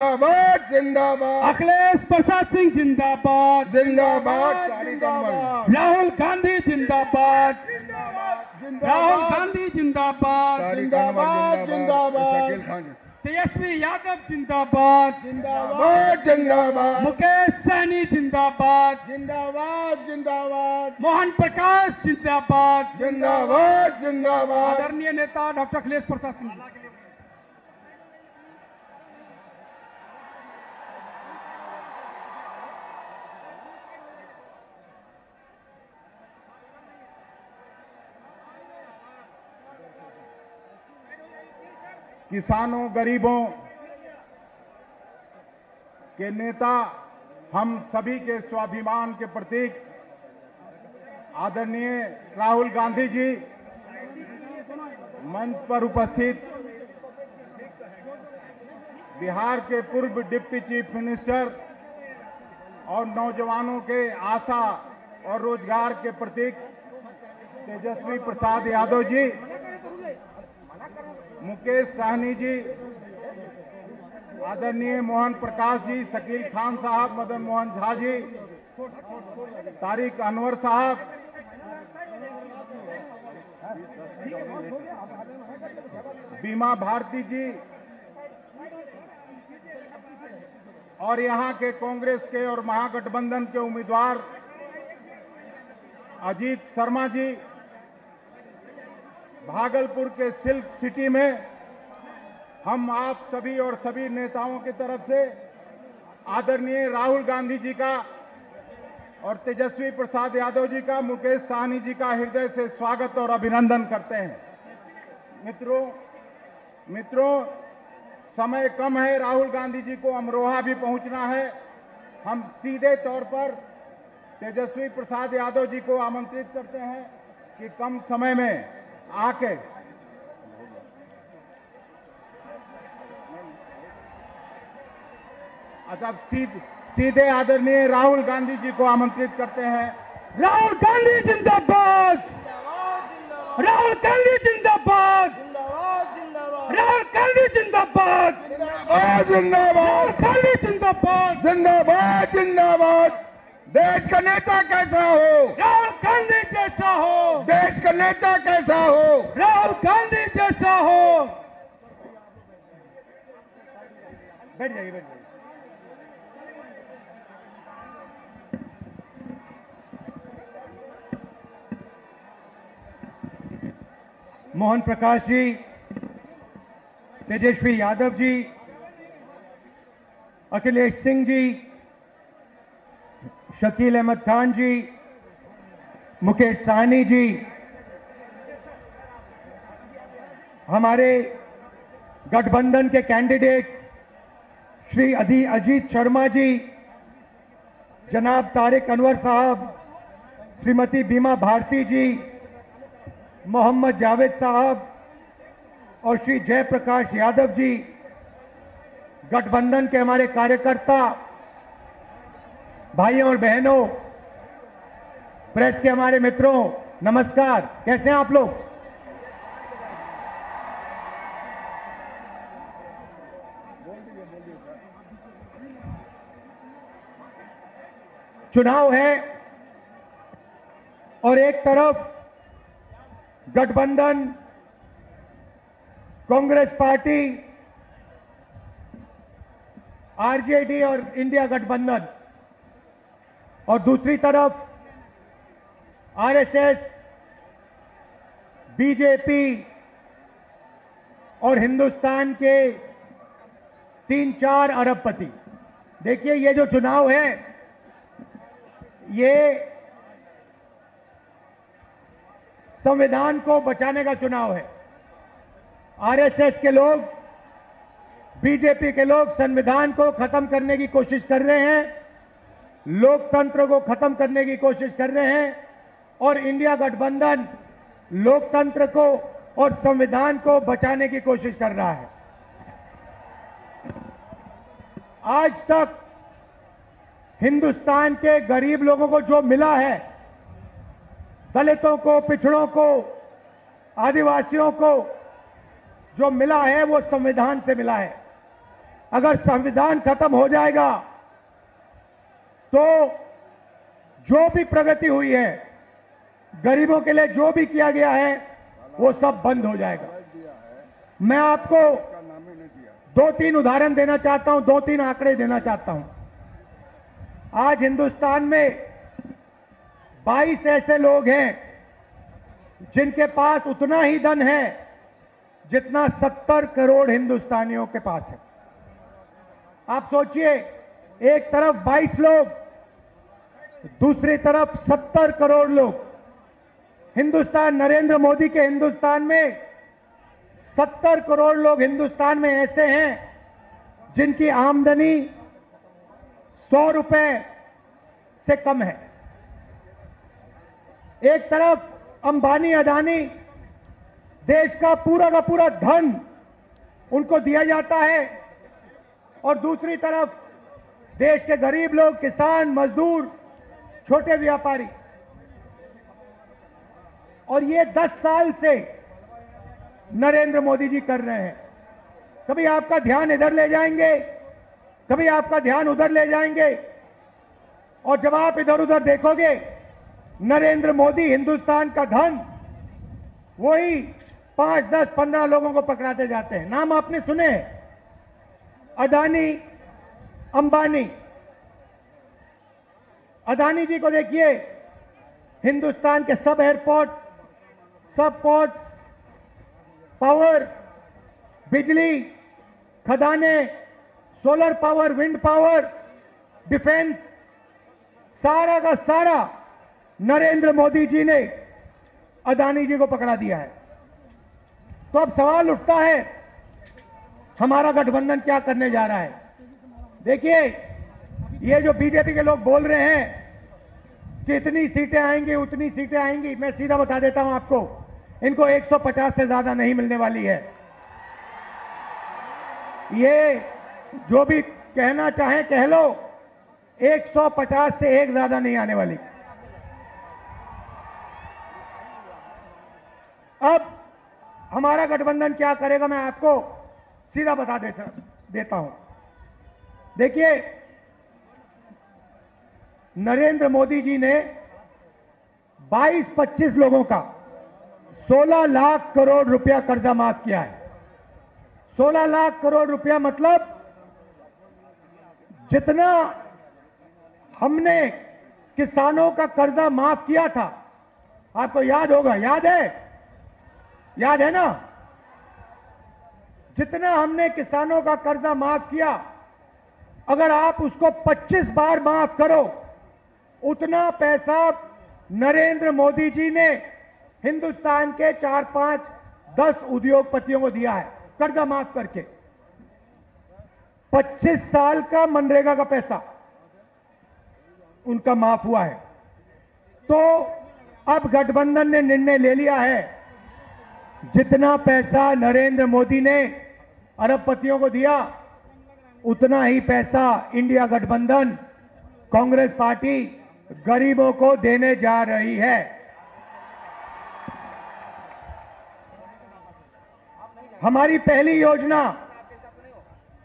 जिंदाबाद जिंदाबाद। अखिलेश प्रसाद सिंह जिंदाबाद जिंदाबाद। राहुल गांधी जिंदाबाद। राहुल गांधी जिंदाबाद। जिंदाबाद। तेजस्वी यादव जिंदाबाद। जिंदाबाद जिंदाबाद। मुकेश सहनी जिंदाबाद। जिंदाबाद जिंदाबाद। मोहन प्रकाश जिंदाबाद। जिंदाबाद जिंदाबाद। आदरणीय नेता डॉक्टर अखिलेश प्रसाद सिंह जी। किसानों गरीबों के नेता, हम सभी के स्वाभिमान के प्रतीक आदरणीय राहुल गांधी जी, मंच पर उपस्थित बिहार के पूर्व डिप्टी चीफ मिनिस्टर और नौजवानों के आशा और रोजगार के प्रतीक तेजस्वी प्रसाद यादव जी, मुकेश सहनी जी, आदरणीय मोहन प्रकाश जी, शकील खान साहब, मदन मोहन झा जी, तारिक अनवर साहब, बीमा भारती जी और यहां के कांग्रेस के और महागठबंधन के उम्मीदवार अजीत शर्मा जी, भागलपुर के सिल्क सिटी में हम आप सभी और सभी नेताओं की तरफ से आदरणीय राहुल गांधी जी का और तेजस्वी प्रसाद यादव जी का, मुकेश सहनी जी का हृदय से स्वागत और अभिनंदन करते हैं। मित्रों, समय कम है, राहुल गांधी जी को अमरोहा भी पहुंचना है। हम सीधे तौर पर तेजस्वी प्रसाद यादव जी को आमंत्रित करते हैं कि कम समय में आके अच्छा सीधे आदरणीय राहुल गांधी जी को आमंत्रित करते हैं। राहुल गांधी जिंदाबाद। राहुल गांधी जिंदाबाद। राहुल गांधी जिंदाबाद। जिंदाबाद गांधी जिंदाबाद। जिंदाबाद जिंदाबाद। देश का नेता कैसा हो? राहुल गांधी जैसा हो। देश का नेता कैसा हो? राहुल गांधी जैसा हो। बैठ जाइए, बैठ जाइए। मोहन प्रकाश जी, तेजस्वी यादव जी, अखिलेश सिंह जी, शकील अहमद खान जी, मुकेश सहनी जी, हमारे गठबंधन के कैंडिडेट श्री अजीत शर्मा जी, जनाब तारिक अनवर साहब, श्रीमती बीमा भारती जी, मोहम्मद जावेद साहब और श्री जयप्रकाश यादव जी, गठबंधन के हमारे कार्यकर्ता भाइयों और बहनों, प्रेस के हमारे मित्रों, नमस्कार। कैसे हैं आप लोग? चुनाव है और एक तरफ गठबंधन, कांग्रेस पार्टी, आरजेडी और इंडिया गठबंधन, और दूसरी तरफ आरएसएस, बीजेपी और हिंदुस्तान के 3-4 अरबपति। देखिए, ये जो चुनाव है, ये संविधान को बचाने का चुनाव है। आरएसएस के लोग, बीजेपी के लोग संविधान को खत्म करने की कोशिश कर रहे हैं, लोकतंत्र को खत्म करने की कोशिश कर रहे हैं, और इंडिया गठबंधन लोकतंत्र को और संविधान को बचाने की कोशिश कर रहा है। आज तक हिंदुस्तान के गरीब लोगों को जो मिला है, दलितों को, पिछड़ों को, आदिवासियों को जो मिला है, वो संविधान से मिला है। अगर संविधान खत्म हो जाएगा तो जो भी प्रगति हुई है, गरीबों के लिए जो भी किया गया है, वो सब बंद हो जाएगा। मैं आपको 2-3 उदाहरण देना चाहता हूं, 2-3 आंकड़े देना चाहता हूं। आज हिंदुस्तान में 22 ऐसे लोग हैं जिनके पास उतना ही धन है जितना 70 करोड़ हिंदुस्तानियों के पास है। आप सोचिए, एक तरफ 22 लोग, दूसरी तरफ 70 करोड़ लोग। हिंदुस्तान, नरेंद्र मोदी के हिंदुस्तान में 70 करोड़ लोग हिंदुस्तान में ऐसे हैं जिनकी आमदनी 100 रुपए से कम है। एक तरफ अंबानी, अदानी, देश का पूरा धन उनको दिया जाता है, और दूसरी तरफ देश के गरीब लोग, किसान, मजदूर, छोटे व्यापारी। और ये 10 साल से नरेंद्र मोदी जी कर रहे हैं। कभी आपका ध्यान इधर ले जाएंगे, कभी आपका ध्यान उधर ले जाएंगे, और जब आप इधर उधर देखोगे, नरेंद्र मोदी हिंदुस्तान का धन वही 5, 10, 15 लोगों को पकड़ाते जाते हैं। नाम आपने सुने, अदानी, अंबानी। अदानी जी को देखिए, हिंदुस्तान के सब एयरपोर्ट, सब पोर्ट, पावर, बिजली, खदाने, solar power, wind power, defence, सारा का सारा नरेंद्र मोदी जी ने अदानी जी को पकड़ा दिया है। तो अब सवाल उठता है, हमारा गठबंधन क्या करने जा रहा है? देखिए, ये जो बीजेपी के लोग बोल रहे हैं कि इतनी सीटें आएंगी, उतनी सीटें आएंगी, मैं सीधा बता देता हूं आपको, इनको 150 से ज्यादा नहीं मिलने वाली है। ये जो भी कहना चाहे कह लो, 150 से एक ज्यादा नहीं आने वाली। अब हमारा गठबंधन क्या करेगा, मैं आपको सीधा बता देता हूं। देखिए, नरेंद्र मोदी जी ने 22-25 लोगों का 16 लाख करोड़ रुपया कर्जा माफ किया है। 16 लाख करोड़ रुपया मतलब जितना हमने किसानों का कर्जा माफ किया था, आपको याद होगा, याद है ना? जितना हमने किसानों का कर्जा माफ किया, अगर आप उसको 25 बार माफ करो, उतना पैसा नरेंद्र मोदी जी ने हिंदुस्तान के 4, 5, 10 उद्योगपतियों को दिया है कर्जा माफ करके। 25 साल का मनरेगा का पैसा उनका माफ हुआ है। तो अब गठबंधन ने निर्णय ले लिया है, जितना पैसा नरेंद्र मोदी ने अरबपतियों को दिया, उतना ही पैसा इंडिया गठबंधन, कांग्रेस पार्टी गरीबों को देने जा रही है। हमारी पहली योजना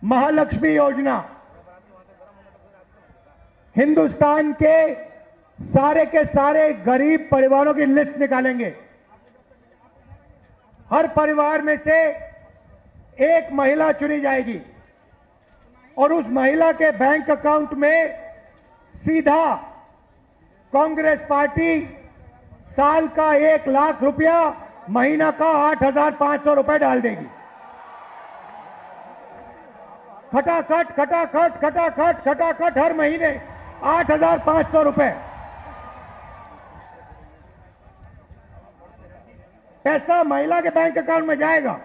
महालक्ष्मी योजना, हिंदुस्तान के सारे गरीब परिवारों की लिस्ट निकालेंगे। हर परिवार में से एक महिला चुनी जाएगी और उस महिला के बैंक अकाउंट में सीधा कांग्रेस पार्टी साल का 1 लाख रुपया, महीना का 8,500 रुपए डाल देगी। खटाखट हर महीने 8,500 रुपए पैसा महिला के बैंक अकाउंट में जाएगा,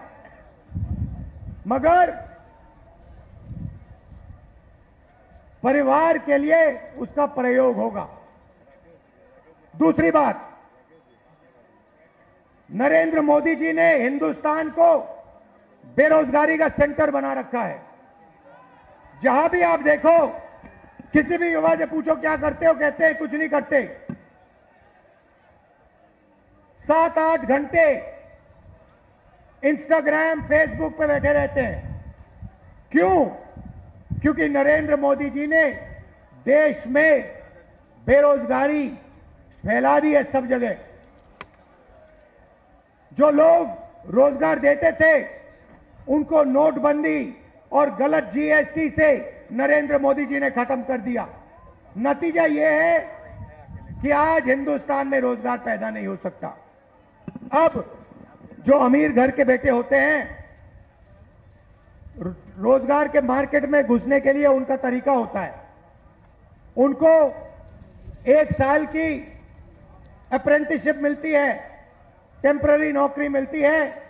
मगर परिवार के लिए उसका प्रयोग होगा। दूसरी बात, नरेंद्र मोदी जी ने हिंदुस्तान को बेरोजगारी का सेंटर बना रखा है। जहां भी आप देखो, किसी भी युवा से पूछो क्या करते हो, कहते हैं कुछ नहीं करते। 7-8 घंटे इंस्टाग्राम, फेसबुक पे बैठे रहते हैं। क्यों? क्योंकि नरेंद्र मोदी जी ने देश में बेरोजगारी फैला दी है सब जगह। जो लोग रोजगार देते थे उनको नोटबंदी और गलत जीएसटी से नरेंद्र मोदी जी ने खत्म कर दिया। नतीजा यह है कि आज हिंदुस्तान में रोजगार पैदा नहीं हो सकता। अब जो अमीर घर के बेटे होते हैं, रोजगार के मार्केट में घुसने के लिए उनका तरीका होता है, उनको 1 साल की अप्रेंटिसशिप मिलती है, टेम्पररी नौकरी मिलती है,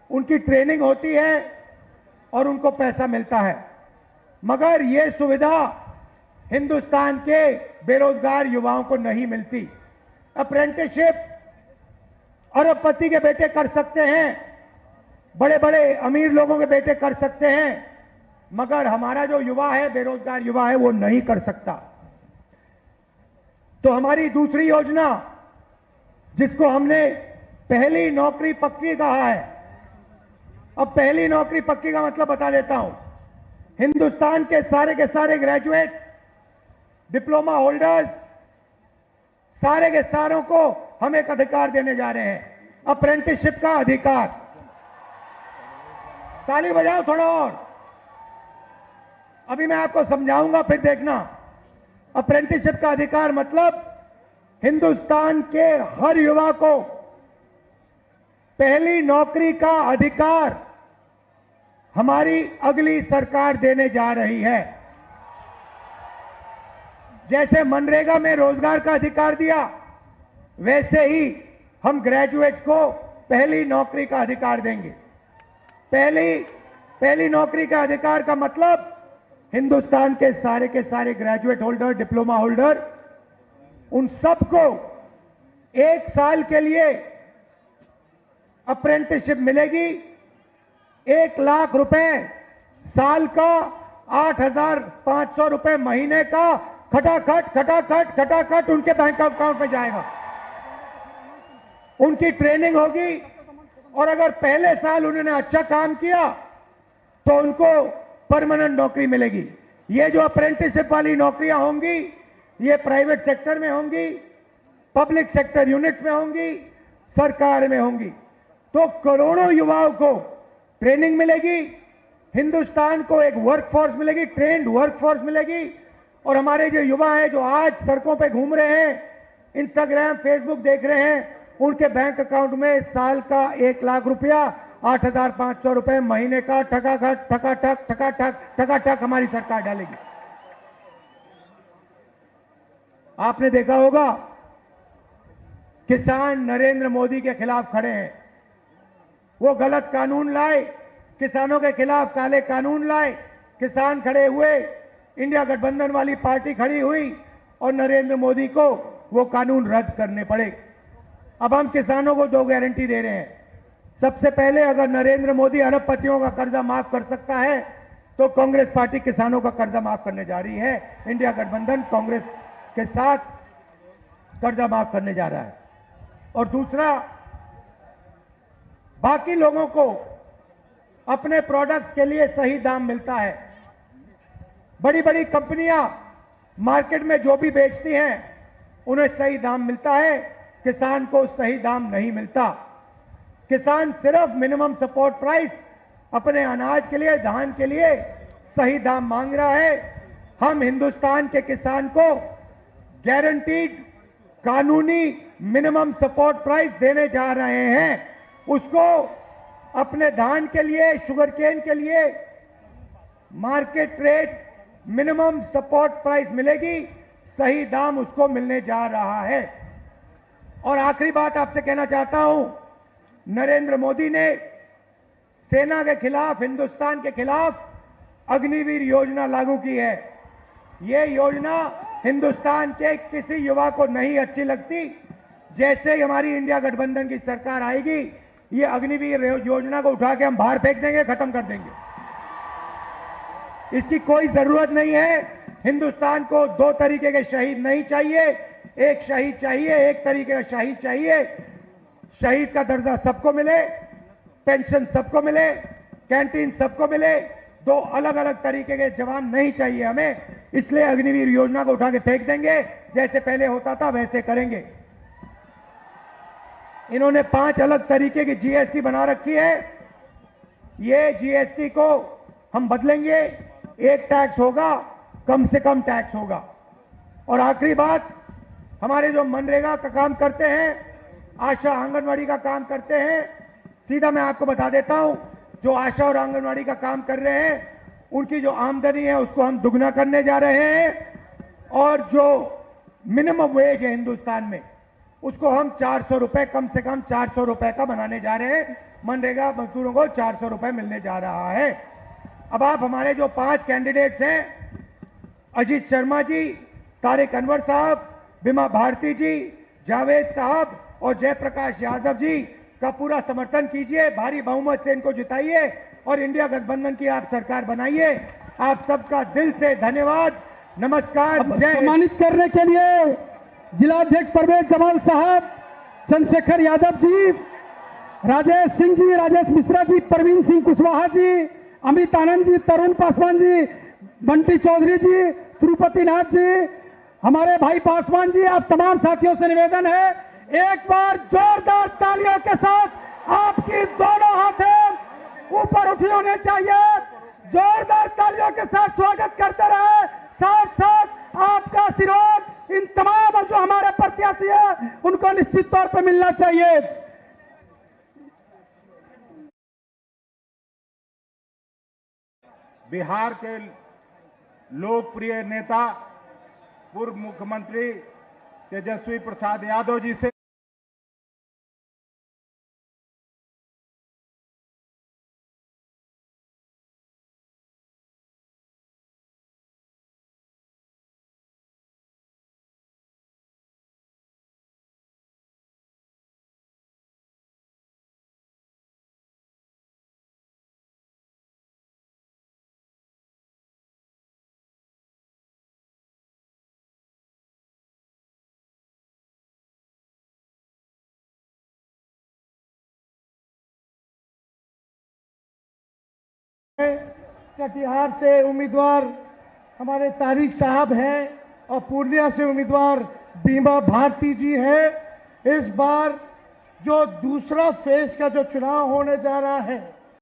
उनकी ट्रेनिंग होती है और उनको पैसा मिलता है। मगर यह सुविधा हिंदुस्तान के बेरोजगार युवाओं को नहीं मिलती। अप्रेंटिसशिप अरबपति के बेटे कर सकते हैं, बड़े बड़े अमीर लोगों के बेटे कर सकते हैं, मगर हमारा जो युवा है, बेरोजगार युवा है, वो नहीं कर सकता। तो हमारी दूसरी योजना, जिसको हमने पहली नौकरी पक्की कहा है, अब पहली नौकरी पक्की का मतलब बता देता हूं। हिंदुस्तान के सारे ग्रेजुएट्स, डिप्लोमा होल्डर्स, सारे के सारों को हम एक अधिकार देने जा रहे हैं, अप्रेंटिसशिप का अधिकार। ताली बजाओ थोड़ा और। अभी मैं आपको समझाऊंगा, फिर देखना। अप्रेंटिसशिप का अधिकार मतलब हिंदुस्तान के हर युवा को पहली नौकरी का अधिकार हमारी अगली सरकार देने जा रही है। जैसे मनरेगा में रोजगार का अधिकार दिया, वैसे ही हम ग्रेजुएट्स को पहली नौकरी का अधिकार देंगे। पहली नौकरी का अधिकार का मतलब हिंदुस्तान के सारे ग्रेजुएट होल्डर, डिप्लोमा होल्डर, उन सबको 1 साल के लिए अप्रेंटिसशिप मिलेगी। 1 लाख रुपए साल का, 8,500 रुपए महीने का खटाखट उनके बैंक अकाउंट में जाएगा। उनकी ट्रेनिंग होगी और अगर पहले साल उन्होंने अच्छा काम किया तो उनको परमानेंट नौकरी मिलेगी। ये जो अप्रेंटिसशिप वाली नौकरियां होंगी, ये प्राइवेट सेक्टर में होंगी, पब्लिक सेक्टर यूनिट्स में होंगी, सरकार में होंगी। तो करोड़ों युवाओं को ट्रेनिंग मिलेगी, हिंदुस्तान को एक वर्कफोर्स मिलेगी, ट्रेंड वर्कफोर्स मिलेगी। और हमारे जो युवा हैं, जो आज सड़कों पे घूम रहे हैं, इंस्टाग्राम, फेसबुक देख रहे हैं, उनके बैंक अकाउंट में साल का 1 लाख रुपया, 8,500 रुपए महीने का ठकाठक हमारी सरकार डालेगी। आपने देखा होगा, किसान नरेंद्र मोदी के खिलाफ खड़े हैं। वो गलत कानून लाए, किसानों के खिलाफ काले कानून लाए, किसान खड़े हुए, इंडिया गठबंधन वाली पार्टी खड़ी हुई और नरेंद्र मोदी को वो कानून रद्द करने पड़े। अब हम किसानों को 2 गारंटी दे रहे हैं। सबसे पहले, अगर नरेंद्र मोदी अरबपतियों का कर्जा माफ कर सकता है तो कांग्रेस पार्टी किसानों का कर्जा माफ करने जा रही है। इंडिया गठबंधन कांग्रेस के साथ कर्जा माफ करने जा रहा है। और दूसरा, बाकी लोगों को अपने प्रोडक्ट्स के लिए सही दाम मिलता है। बड़ी बड़ी कंपनियां मार्केट में जो भी बेचती हैं उन्हें सही दाम मिलता है, किसान को सही दाम नहीं मिलता। किसान सिर्फ मिनिमम सपोर्ट प्राइस अपने अनाज के लिए, धान के लिए सही दाम मांग रहा है। हम हिंदुस्तान के किसान को गारंटीड कानूनी मिनिमम सपोर्ट प्राइस देने जा रहे हैं। उसको अपने धान के लिए, शुगर केन के लिए market rate minimum support price मिलेगी, सही दाम उसको मिलने जा रहा है। और आखिरी बात आपसे कहना चाहता हूं, नरेंद्र मोदी ने सेना के खिलाफ, हिंदुस्तान के खिलाफ अग्निवीर योजना लागू की है। यह योजना हिंदुस्तान के किसी युवा को नहीं अच्छी लगती। जैसे ही हमारी इंडिया गठबंधन की सरकार आएगी, ये अग्निवीर योजना को उठा के हम बाहर फेंक देंगे, खत्म कर देंगे। इसकी कोई जरूरत नहीं है। हिंदुस्तान को 2 तरीके के शहीद नहीं चाहिए। एक शहीद चाहिए, एक तरीके का शहीद चाहिए। शहीद का दर्जा सबको मिले, पेंशन सबको मिले, कैंटीन सबको मिले, दो अलग अलग तरीके के जवान नहीं चाहिए हमें, इसलिए अग्निवीर योजना को उठा के फेंक देंगे। जैसे पहले होता था वैसे करेंगे। इन्होंने 5 अलग तरीके की जीएसटी बना रखी है। ये जीएसटी को हम बदलेंगे। एक टैक्स होगा, कम से कम टैक्स होगा। और आखिरी बात, हमारे जो मनरेगा का काम करते हैं, आशा आंगनवाड़ी का काम करते हैं, सीधा मैं आपको बता देता हूं, जो आशा और आंगनवाड़ी का काम कर रहे हैं उनकी जो आमदनी है उसको हम दुगना करने जा रहे हैं। और जो मिनिमम वेज है हिंदुस्तान में उसको हम 400 रुपए, कम से कम 400 रुपए का बनाने जा रहे हैं। मनरेगा मजदूरों को 400 रुपए मिलने जा रहा है। अब आप हमारे जो 5 कैंडिडेट्स हैं, अजीत शर्मा जी, तारिक अनवर साहब, बीमा भारती जी, जावेद साहब और जयप्रकाश यादव जी का पूरा समर्थन कीजिए। भारी बहुमत से इनको जिताइए और इंडिया गठबंधन की आप सरकार बनाइए। आप सबका दिल से धन्यवाद। नमस्कार। सम्मानित करने के लिए जिलाध्यक्ष परवेज जमाल साहब, चंद्रशेखर यादव जी, राजेश सिंह जी, राजेश मिश्रा जी, प्रवीण सिंह कुशवाहा जी, अमित आनंद जी, तरुण पासवान जी, बंटी चौधरी जी, तिरुपति नाथ जी, हमारे भाई पासवान जी, आप तमाम साथियों से निवेदन है, एक बार जोरदार तालियों के साथ आपकी दोनों हाथें ऊपर उठी होने चाहिए। जोरदार तालियों के साथ स्वागत करते रहे। साथ साथ आपका आशीर्वाद इन तमाम जो हमारे प्रत्याशी है उनको निश्चित तौर पर मिलना चाहिए। बिहार के लोकप्रिय नेता पूर्व मुख्यमंत्री तेजस्वी प्रसाद यादव जी से कटिहार से उम्मीदवार हमारे तारिक साहब हैं और पूर्णिया से उम्मीदवार बीमा भारती जी है। इस बार जो दूसरा फेज का जो चुनाव होने जा रहा है